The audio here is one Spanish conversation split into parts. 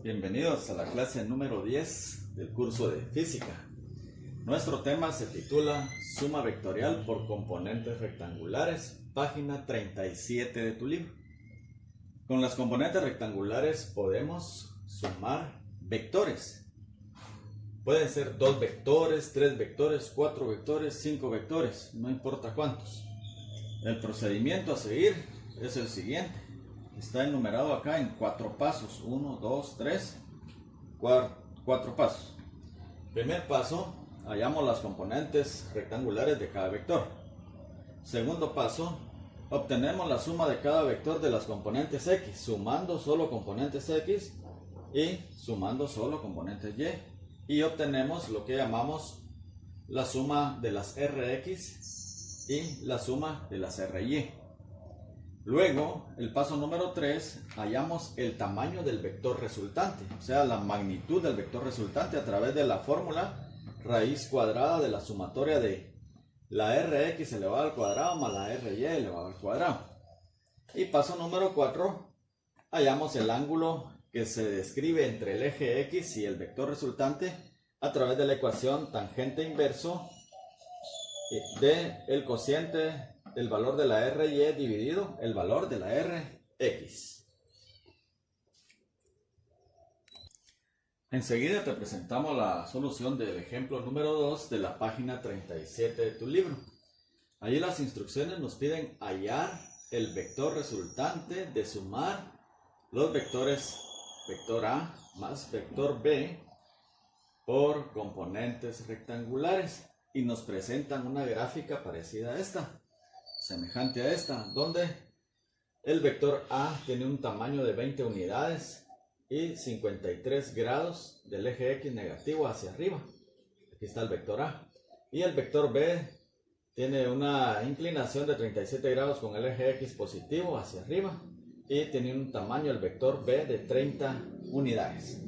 Bienvenidos a la clase número 10 del curso de física. Nuestro tema se titula Suma vectorial por componentes rectangulares, página 37 de tu libro. Con las componentes rectangulares podemos sumar vectores. Pueden ser 2 vectores, 3 vectores, 4 vectores, 5 vectores, no importa cuántos. El procedimiento a seguir es el siguiente. Está enumerado acá en 4 pasos. 1, 2, 3, 4 pasos. Primer paso, hallamos las componentes rectangulares de cada vector. Segundo paso, obtenemos la suma de cada vector de las componentes X, sumando solo componentes X y sumando solo componentes Y. Y obtenemos lo que llamamos la suma de las Rx y la suma de las Ry. Luego, el paso número 3, hallamos el tamaño del vector resultante, o sea, la magnitud del vector resultante a través de la fórmula raíz cuadrada de la sumatoria de la Rx elevado al cuadrado más la Ry elevado al cuadrado. Y paso número 4, hallamos el ángulo que se describe entre el eje X y el vector resultante a través de la ecuación tangente inverso del cociente del valor de la Ry dividido el valor de la Rx. Enseguida te presentamos la solución del ejemplo número 2 de la página 37 de tu libro. Allí las instrucciones nos piden hallar el vector resultante de sumar los vectores vector A más vector B por componentes rectangulares y nos presentan una gráfica parecida a esta, semejante a esta, donde el vector A tiene un tamaño de 20 unidades y 53 grados del eje X negativo hacia arriba. Aquí está el vector A. Y el vector B tiene una inclinación de 37 grados con el eje X positivo hacia arriba y tiene un tamaño el vector B de 30 unidades.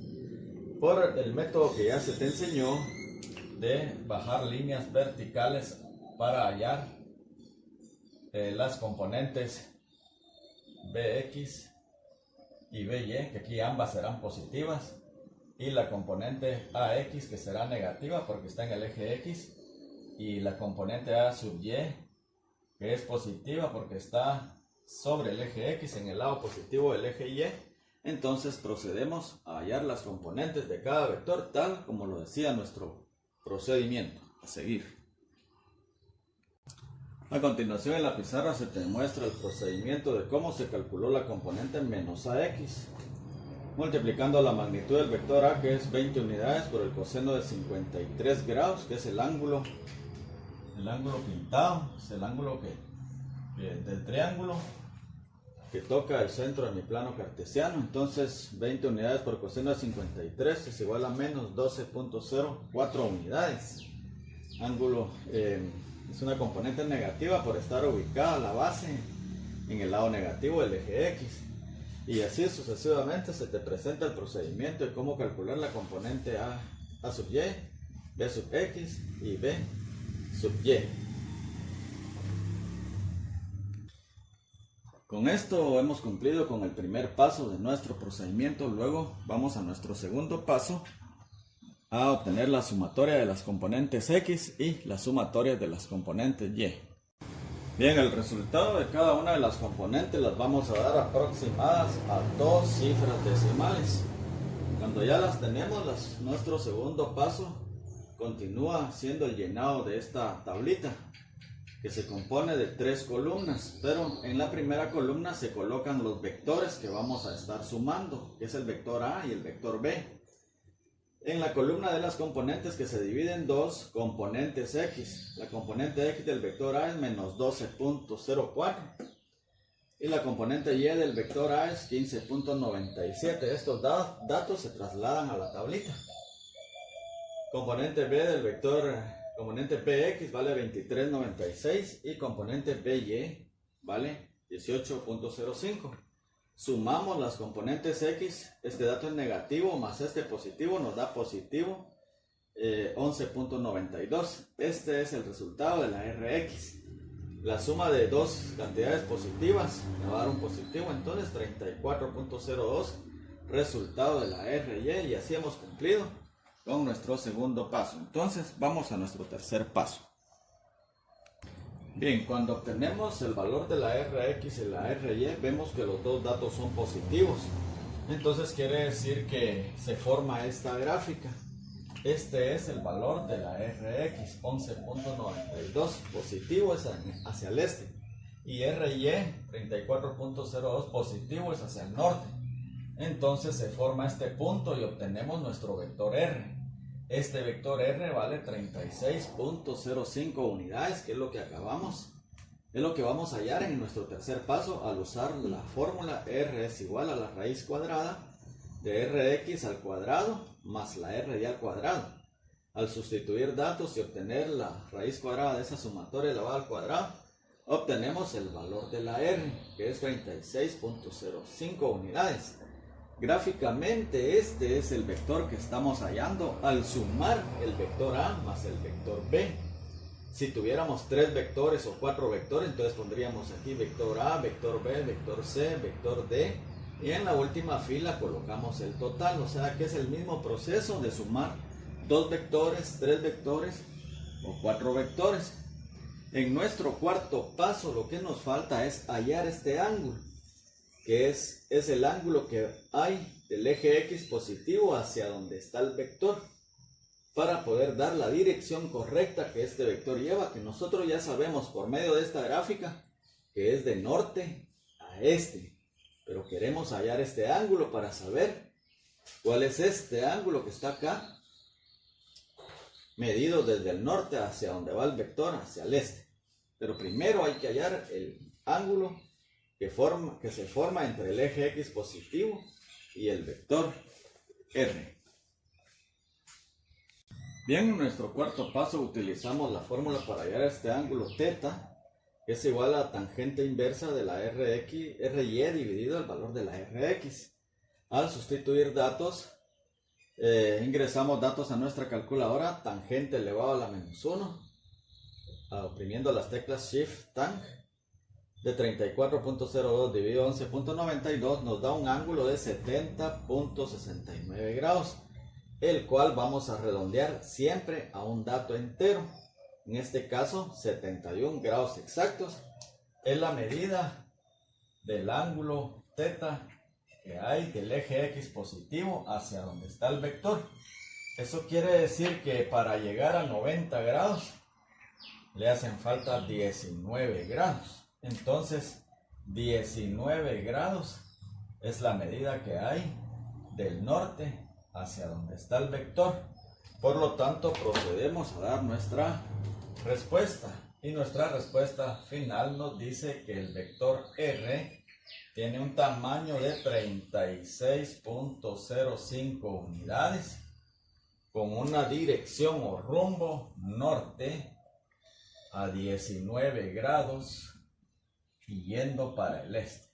Por el método que ya se te enseñó de bajar líneas verticales para hallar las componentes Bx y By, que aquí ambas serán positivas, y la componente Ax, que será negativa porque está en el eje X, y la componente A sub Y, que es positiva porque está sobre el eje X en el lado positivo del eje Y. Entonces procedemos a hallar las componentes de cada vector tal como lo decía nuestro procedimiento a seguir. A continuación en la pizarra se te muestra el procedimiento de cómo se calculó la componente menos AX, multiplicando la magnitud del vector A, que es 20 unidades, por el coseno de 53 grados, que es el ángulo pintado, es el ángulo del triángulo que toca el centro de mi plano cartesiano. Entonces 20 unidades por coseno de 53 es igual a menos 12.04 unidades. Ángulo es una componente negativa por estar ubicada la base en el lado negativo del eje X. Y así sucesivamente se te presenta el procedimiento de cómo calcular la componente A sub Y, B sub X y B sub Y. Con esto hemos cumplido con el primer paso de nuestro procedimiento. Luego vamos a nuestro segundo paso, a obtener la sumatoria de las componentes X y la sumatoria de las componentes Y. Bien, el resultado de cada una de las componentes las vamos a dar aproximadas a 2 cifras decimales. Cuando ya las tenemos, nuestro segundo paso continúa siendo el llenado de esta tablita, que se compone de 3 columnas, pero en la primera columna se colocan los vectores que vamos a estar sumando, que es el vector A y el vector B. En la columna de las componentes que se dividen en 2, componentes X. La componente X del vector A es menos 12.04 y la componente Y del vector A es 15.97. Estos datos se trasladan a la tablita. Componente B del vector, componente Bx vale 23.96 y componente By vale 18.05. Sumamos las componentes X, este dato es negativo más este positivo nos da positivo 11.92. Este es el resultado de la Rx. La suma de dos cantidades positivas me va a dar un positivo, entonces 34.02 resultado de la RY y así hemos cumplido con nuestro segundo paso. Entonces vamos a nuestro tercer paso. Bien, cuando obtenemos el valor de la RX y la RY, vemos que los dos datos son positivos. Entonces quiere decir que se forma esta gráfica. Este es el valor de la RX, 11.92, positivo es hacia el este. Y RY, 34.02, positivo es hacia el norte. Entonces se forma este punto y obtenemos nuestro vector R. Este vector R vale 36.05 unidades, que es lo que vamos a hallar en nuestro tercer paso al usar la fórmula R es igual a la raíz cuadrada de RX al cuadrado más la RY al cuadrado. Al sustituir datos y obtener la raíz cuadrada de esa sumatoria elevada al cuadrado, obtenemos el valor de la R, que es 36.05 unidades. Gráficamente este es el vector que estamos hallando al sumar el vector A más el vector B. Si tuviéramos 3 vectores o 4 vectores, entonces pondríamos aquí vector A, vector B, vector C, vector D, y en la última fila colocamos el total, o sea que es el mismo proceso de sumar 2 vectores, 3 vectores o 4 vectores. En nuestro cuarto paso lo que nos falta es hallar este ángulo, que es el ángulo que hay del eje X positivo hacia donde está el vector, para poder dar la dirección correcta que este vector lleva, que nosotros ya sabemos por medio de esta gráfica que es de norte a este, pero queremos hallar este ángulo para saber cuál es este ángulo que está acá, medido desde el norte hacia donde va el vector, hacia el este. Pero primero hay que hallar el ángulo que se forma entre el eje X positivo y el vector R. Bien, en nuestro cuarto paso utilizamos la fórmula para hallar este ángulo θ, que es igual a la tangente inversa de la RY dividido el valor de la RX. Al sustituir datos, ingresamos datos a nuestra calculadora, tangente elevado a la menos 1, oprimiendo las teclas Shift Tang, de 34.02 dividido 11.92 nos da un ángulo de 70.69 grados, el cual vamos a redondear siempre a un dato entero. En este caso 71 grados exactos es la medida del ángulo θ que hay del eje X positivo hacia donde está el vector. Eso quiere decir que para llegar a 90 grados le hacen falta 19 grados. Entonces 19 grados es la medida que hay del norte hacia donde está el vector. Por lo tanto procedemos a dar nuestra respuesta, y nuestra respuesta final nos dice que el vector R tiene un tamaño de 36.05 unidades con una dirección o rumbo norte a 19 grados y yendo para el este.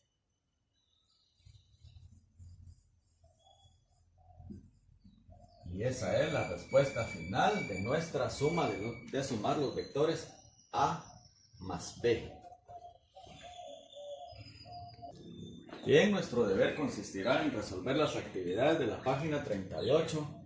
Y esa es la respuesta final de nuestra suma de sumar los vectores A más B. Bien, nuestro deber consistirá en resolver las actividades de la página 38